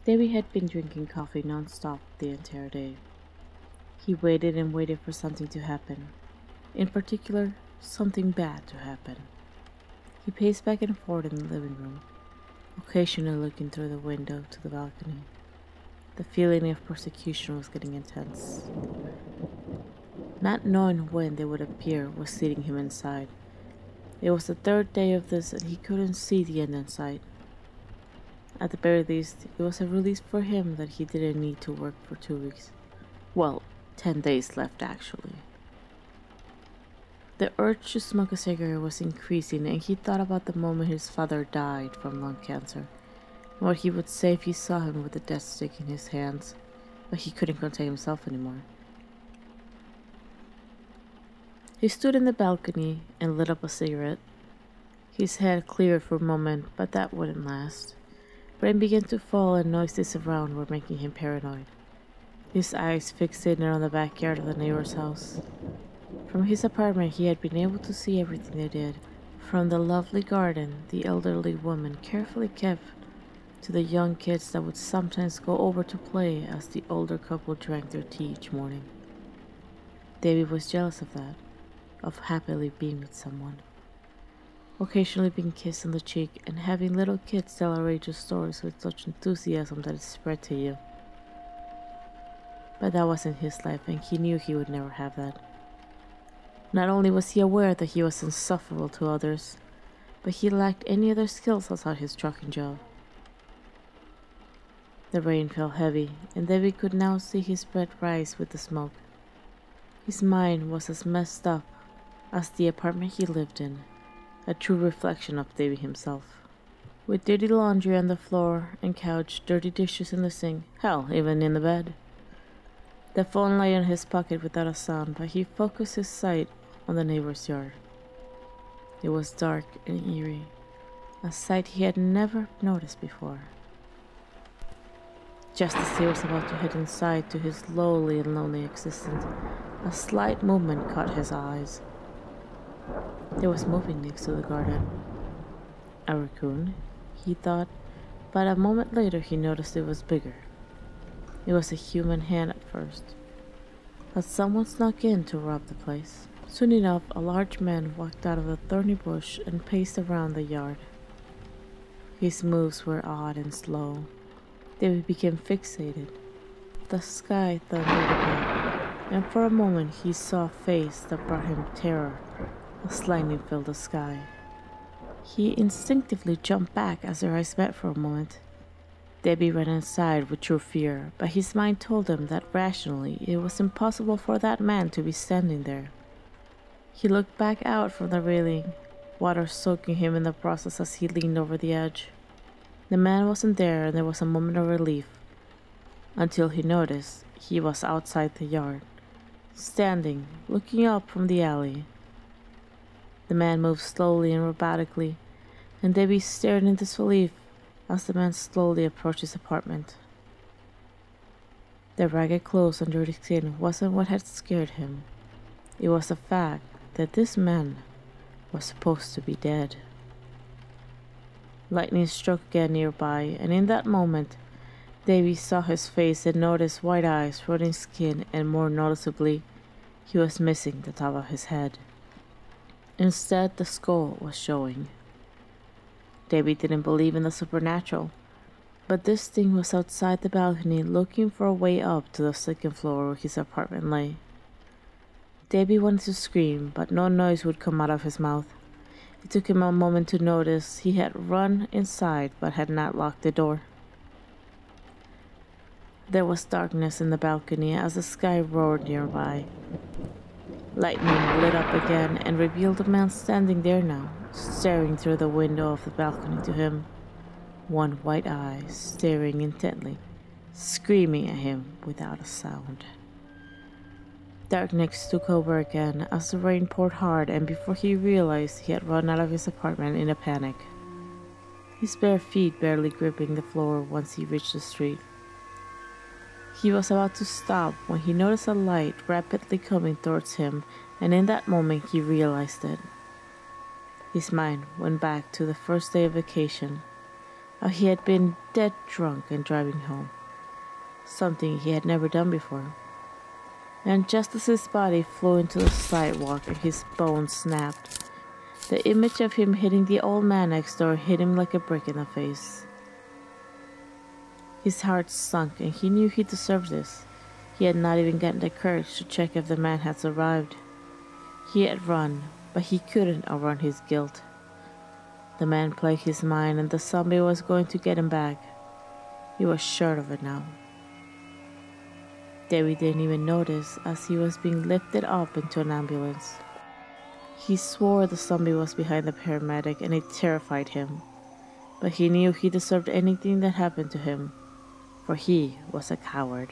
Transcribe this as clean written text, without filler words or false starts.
Davie had been drinking coffee non-stop the entire day. He waited and waited for something to happen. In particular, something bad to happen. He paced back and forth in the living room, occasionally looking through the window to the balcony. The feeling of persecution was getting intense. Not knowing when they would appear was leading him inside. It was the third day of this and he couldn't see the end in sight. At the very least, it was a relief for him that he didn't need to work for 2 weeks. Well, 10 days left actually. The urge to smoke a cigarette was increasing and he thought about the moment his father died from lung cancer, and what he would say if he saw him with the death stick in his hands, but he couldn't contain himself anymore. He stood in the balcony and lit up a cigarette. His head cleared for a moment, but that wouldn't last. Rain began to fall and noises around were making him paranoid. His eyes fixated on the backyard of the neighbor's house. From his apartment he had been able to see everything they did, from the lovely garden the elderly woman carefully kept, to the young kids that would sometimes go over to play as the older couple drank their tea each morning. Davie was jealous of that, of happily being with someone. Occasionally being kissed on the cheek and having little kids tell outrageous stories with such enthusiasm that it spread to you. But that wasn't his life and he knew he would never have that. Not only was he aware that he was insufferable to others, but he lacked any other skills outside his trucking job. The rain fell heavy, and Davie could now see his breath rise with the smoke. His mind was as messed up as the apartment he lived in, a true reflection of Davie himself. With dirty laundry on the floor and couch, dirty dishes in the sink, hell, even in the bed. The phone lay in his pocket without a sound, but he focused his sight on the neighbor's yard. It was dark and eerie, a sight he had never noticed before. Just as he was about to head inside to his lowly and lonely existence, a slight movement caught his eyes. There was moving next to the garden. A raccoon, he thought, but a moment later he noticed it was bigger. It was a human hand at first, but someone snuck in to rob the place. Soon enough, a large man walked out of the thorny bush and paced around the yard. His moves were odd and slow. Davie became fixated. The sky thundered above, and for a moment he saw a face that brought him terror as lightning filled the sky. He instinctively jumped back as their eyes met for a moment. Davie ran inside with true fear, but his mind told him that rationally it was impossible for that man to be standing there. He looked back out from the railing, water soaking him in the process as he leaned over the edge. The man wasn't there and there was a moment of relief, until he noticed he was outside the yard, standing, looking up from the alley. The man moved slowly and robotically, and Davie stared in disbelief as the man slowly approached his apartment. The ragged clothes and dirty skin wasn't what had scared him. It was the fact that this man was supposed to be dead. Lightning struck again nearby, and in that moment, Davie saw his face and noticed white eyes, rotting skin, and more noticeably, he was missing the top of his head. Instead, the skull was showing. Davie didn't believe in the supernatural, but this thing was outside the balcony looking for a way up to the second floor where his apartment lay. Davie wanted to scream, but no noise would come out of his mouth. It took him a moment to notice he had run inside but had not locked the door. There was darkness in the balcony as the sky roared nearby. Lightning lit up again and revealed a man standing there now, staring through the window of the balcony to him, one white eye staring intently, screaming at him without a sound. Darkness took over again as the rain poured hard, and before he realized he had run out of his apartment in a panic. His bare feet barely gripping the floor once he reached the street. He was about to stop when he noticed a light rapidly coming towards him, and in that moment he realized it. His mind went back to the first day of vacation. how he had been dead drunk and driving home, something he had never done before. And just as his body flew into the sidewalk and his bones snapped, the image of him hitting the old man next door hit him like a brick in the face. His heart sunk and he knew he deserved this. He had not even gotten the courage to check if the man had survived. He had run, but he couldn't outrun his guilt. The man plagued his mind and the zombie was going to get him back. He was sure of it now. Davie didn't even notice as he was being lifted up into an ambulance. He swore the zombie was behind the paramedic and it terrified him. But he knew he deserved anything that happened to him, for he was a coward.